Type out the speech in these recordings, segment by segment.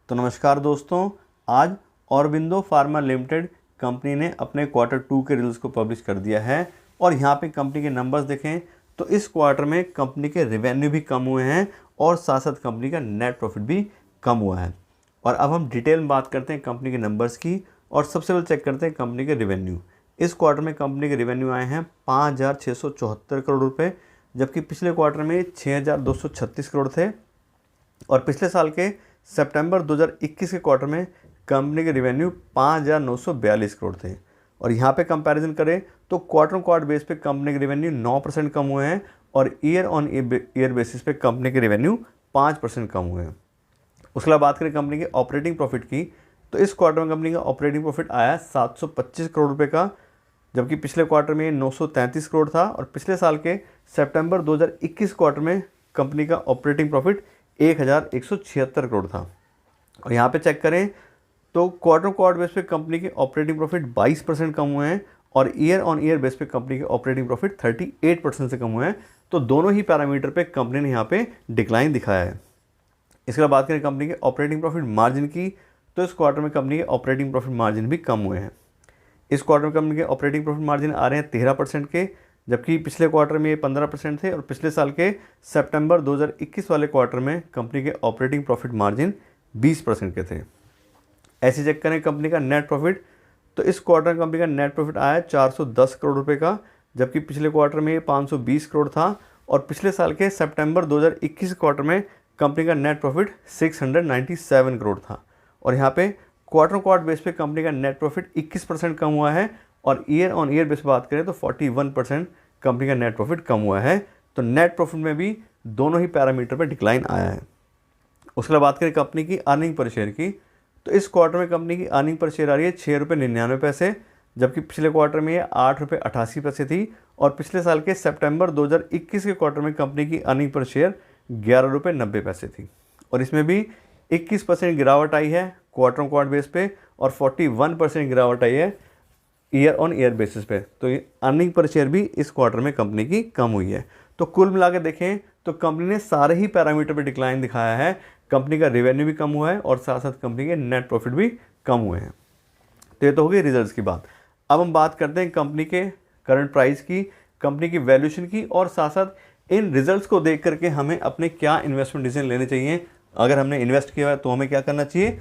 तो नमस्कार दोस्तों, आज औरबिंदो फार्मा लिमिटेड कंपनी ने अपने क्वार्टर 2 के रिजल्ट्स को पब्लिश कर दिया है। और यहाँ पे कंपनी के नंबर्स देखें तो इस क्वार्टर में कंपनी के रेवेन्यू भी कम हुए हैं और साथ साथ कंपनी का नेट प्रॉफिट भी कम हुआ है। और अब हम डिटेल में बात करते हैं कंपनी के नंबर्स की और सबसे पहले चेक करते हैं कंपनी के रेवेन्यू। इस क्वार्टर में कंपनी के रेवेन्यू आए हैं 5,674 करोड़ रुपये, जबकि पिछले क्वार्टर में 6,236 करोड़ थे। और पिछले साल के सितंबर 2021 के क्वार्टर में कंपनी के रेवेन्यू 5,942 करोड़ थे। और यहाँ पे कंपैरिजन करें तो क्वार्टर बेस पे कंपनी के रेवेन्यू 9% कम हुए हैं और ईयर ऑन ईयर बेसिस पे कंपनी के रेवेन्यू 5% कम हुए हैं। उसके बाद बात करें कंपनी के ऑपरेटिंग प्रॉफिट की, तो इस क्वार्टर में कंपनी का ऑपरेटिंग प्रॉफिट आया 725 करोड़ रुपये का, जबकि पिछले क्वार्टर में 933 करोड़ था। और पिछले साल के सितंबर 2021 क्वार्टर में कंपनी का ऑपरेटिंग प्रॉफिट 1,176 करोड़ था। और यहाँ पे चेक करें तो क्वार्टर बेस पे कंपनी के ऑपरेटिंग प्रॉफिट 22% कम हुए हैं और ईयर ऑन ईयर बेस पे कंपनी के ऑपरेटिंग प्रॉफिट 38% से कम हुए हैं। तो दोनों ही पैरामीटर पे कंपनी ने यहाँ पे डिक्लाइन दिखाया है। इसके बाद बात करें कंपनी के ऑपरेटिंग प्रॉफिट मार्जिन की, तो इस क्वार्टर में कंपनी के ऑपरेटिंग प्रॉफिट मार्जिन भी कम हुए हैं। इस क्वार्टर में कंपनी के ऑपरेटिंग प्रॉफिट मार्जिन आ रहे हैं 13% के, जबकि पिछले क्वार्टर में ये 15% थे। और पिछले साल के सितंबर 2021 वाले क्वार्टर में कंपनी के ऑपरेटिंग प्रॉफिट मार्जिन 20% के थे। ऐसे चेक करें कंपनी का नेट प्रॉफिट, तो इस क्वार्टर में कंपनी का नेट प्रॉफिट आया 410 करोड़ रुपए का, जबकि पिछले क्वार्टर में ये 520 करोड़ था। और पिछले साल के सितंबर 2021 क्वार्टर में कंपनी का नेट प्रॉफिट 697 करोड़ था। और यहाँ पे क्वार्टर बेस पे कंपनी का नेट प्रॉफिट 21% कम हुआ है और ईयर ऑन ईयर बेस बात करें तो 41% कंपनी का नेट प्रॉफिट कम हुआ है। तो नेट प्रॉफिट में भी दोनों ही पैरामीटर पे डिक्लाइन आया है। उसके बाद बात करें कंपनी की अर्निंग पर शेयर की, तो इस क्वार्टर में कंपनी की अर्निंग पर शेयर आ रही है 6,99 रुपये, जबकि पिछले क्वार्टर में ये 8,88 थी। और पिछले साल के सितंबर 2021 के क्वार्टर में कंपनी की अर्निंग पर शेयर 11,90 थी। और इसमें भी 21% गिरावट आई है क्वार्टर बेस पे और 41% गिरावट आई है ईयर ऑन ईयर बेसिस पे। तो ये अर्निंग पर शेयर भी इस क्वार्टर में कंपनी की कम हुई है। तो कुल मिला के देखें तो कंपनी ने सारे ही पैरामीटर पे डिक्लाइन दिखाया है। कंपनी का रेवेन्यू भी कम हुआ है और साथ साथ कंपनी के नेट प्रॉफिट भी कम हुए हैं। तो ये तो हो गई रिजल्ट्स की बात। अब हम बात करते हैं कंपनी के करंट प्राइस की, कंपनी की वैल्यूएशन की और साथ साथ इन रिजल्ट्स को देख करके हमें अपने क्या इन्वेस्टमेंट डिसीजन लेने चाहिए। अगर हमने इन्वेस्ट किया है तो हमें क्या करना चाहिए,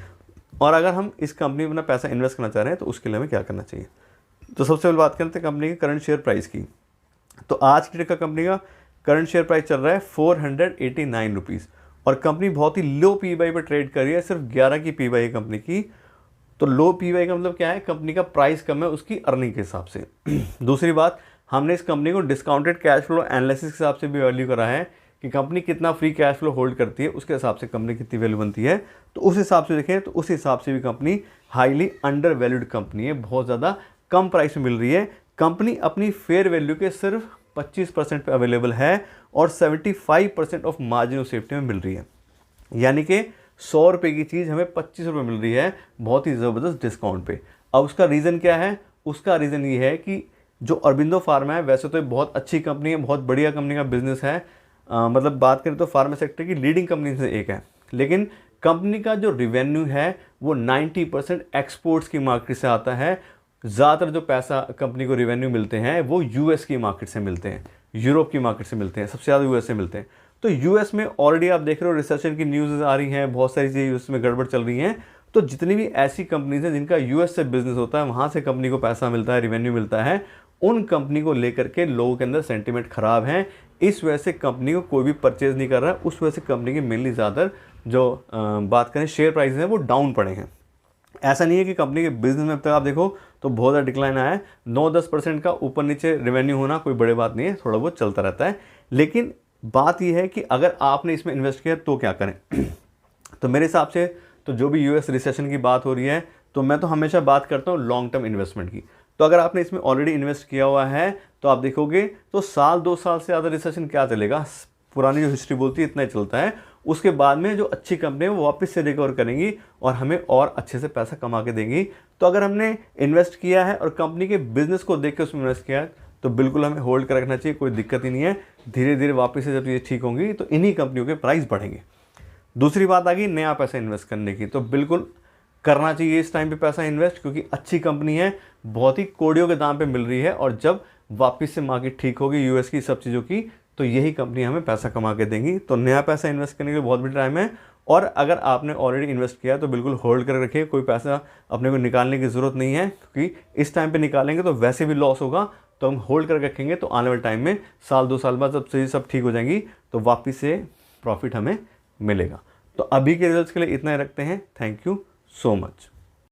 और अगर हम इस कंपनी में अपना पैसा इन्वेस्ट करना चाह रहे हैं तो उसके लिए हमें क्या करना चाहिए। तो सबसे पहले बात करते हैं कंपनी के करंट शेयर प्राइस की। तो आज की डेट का कंपनी का करंट शेयर प्राइस चल रहा है 489 रुपीज़ और कंपनी बहुत ही लो पीबाई पर ट्रेड कर रही है, सिर्फ 11 की पीबाई है कंपनी की। तो लो पीबाई का मतलब क्या है, कंपनी का प्राइस कम है उसकी अर्निंग के हिसाब से। दूसरी बात, हमने इस कंपनी को डिस्काउंटेड कैश फ्लो एनालिसिस के हिसाब से भी वैल्यू करा है कि कंपनी कितना फ्री कैश फ्लो होल्ड करती है, उसके हिसाब से कंपनी कितनी वैल्यू बनती है। तो उस हिसाब से देखें तो उस हिसाब से भी company highly under valued company है, बहुत ज़्यादा कम प्राइस में मिल रही है। कंपनी अपनी फेयर वैल्यू के सिर्फ 25% पे अवेलेबल है और 75% ऑफ मार्जिन ऑफ सेफ्टी में मिल रही है। यानी कि 100 रुपये की चीज़ हमें 25 रुपये मिल रही है, बहुत ही ज़बरदस्त डिस्काउंट पे। अब उसका रीज़न क्या है, उसका रीज़न ये है कि जो औरबिंदो फार्मा है वैसे तो बहुत अच्छी कंपनी है, बहुत बढ़िया कंपनी का बिजनेस है, मतलब बात करें तो फार्मा सेक्टर की लीडिंग कंपनी से एक है। लेकिन कंपनी का जो रिवेन्यू है वो 90% एक्सपोर्ट्स की मार्केट से आता है। ज़्यादातर जो पैसा कंपनी को रिवेन्यू मिलते हैं वो यूएस की मार्केट से मिलते हैं, यूरोप की मार्केट से मिलते हैं, सबसे ज़्यादा यूएस से मिलते हैं। तो यूएस में ऑलरेडी आप देख रहे हो रिसेशन की न्यूज़ आ रही हैं, बहुत सारी चीज़ें यूएस में गड़बड़ चल रही हैं। तो जितनी भी ऐसी कंपनीज हैं जिनका यूएस से बिजनेस होता है, वहाँ से कंपनी को पैसा मिलता है, रिवेन्यू मिलता है, उन कंपनी को लेकर के लोगों के अंदर सेंटीमेंट ख़राब है। इस वजह से कंपनी को कोई भी परचेज़ नहीं कर रहा है। उस वजह से कंपनी की मेनली ज़्यादातर जो बात करें शेयर प्राइस हैं वो डाउन पड़े हैं। ऐसा नहीं है कि कंपनी के बिजनेस में अब तक आप देखो तो बहुत ज़्यादा डिक्लाइन आया है। 9-10% का ऊपर नीचे रेवेन्यू होना कोई बड़ी बात नहीं है, थोड़ा बहुत चलता रहता है। लेकिन बात यह है कि अगर आपने इसमें इन्वेस्ट किया तो क्या करें। तो मेरे हिसाब से तो जो भी यूएस रिसेशन की बात हो रही है तो मैं तो हमेशा बात करता हूँ लॉन्ग टर्म इन्वेस्टमेंट की। तो अगर आपने इसमें ऑलरेडी इन्वेस्ट किया हुआ है तो आप देखोगे तो साल 2 साल से ज़्यादा रिसेशन क्या चलेगा, पुरानी जो हिस्ट्री बोलती है इतना ही चलता है। उसके बाद में जो अच्छी कंपनी है वो वापस से रिकवर करेंगी और हमें और अच्छे से पैसा कमा के देंगी। तो अगर हमने इन्वेस्ट किया है और कंपनी के बिजनेस को देख के उसमें इन्वेस्ट किया है तो बिल्कुल हमें होल्ड कर रखना चाहिए, कोई दिक्कत ही नहीं है। धीरे धीरे वापस से जब ये ठीक होंगी तो इन्हीं कंपनियों के प्राइस बढ़ेंगे। दूसरी बात आ गई नया पैसा इन्वेस्ट करने की, तो बिल्कुल करना चाहिए इस टाइम पे पैसा इन्वेस्ट, क्योंकि अच्छी कंपनी है, बहुत ही कोड़ियों के दाम पे मिल रही है, और जब वापस से मार्केट ठीक होगी यूएस की सब चीज़ों की, तो यही कंपनी हमें पैसा कमा के देंगी। तो नया पैसा इन्वेस्ट करने के लिए बहुत भी टाइम है, और अगर आपने ऑलरेडी इन्वेस्ट किया है तो बिल्कुल होल्ड कर रखिए, कोई पैसा अपने को निकालने की ज़रूरत नहीं है, क्योंकि इस टाइम पे निकालेंगे तो वैसे भी लॉस होगा। तो हम होल्ड कर रखेंगे तो आने वाले टाइम में साल 2 साल बाद जब चीज़ें सब ठीक हो जाएंगी तो वापस से प्रॉफिट हमें मिलेगा। तो अभी के रिजल्ट्स के लिए इतना ही रखते हैं। Thank you so much.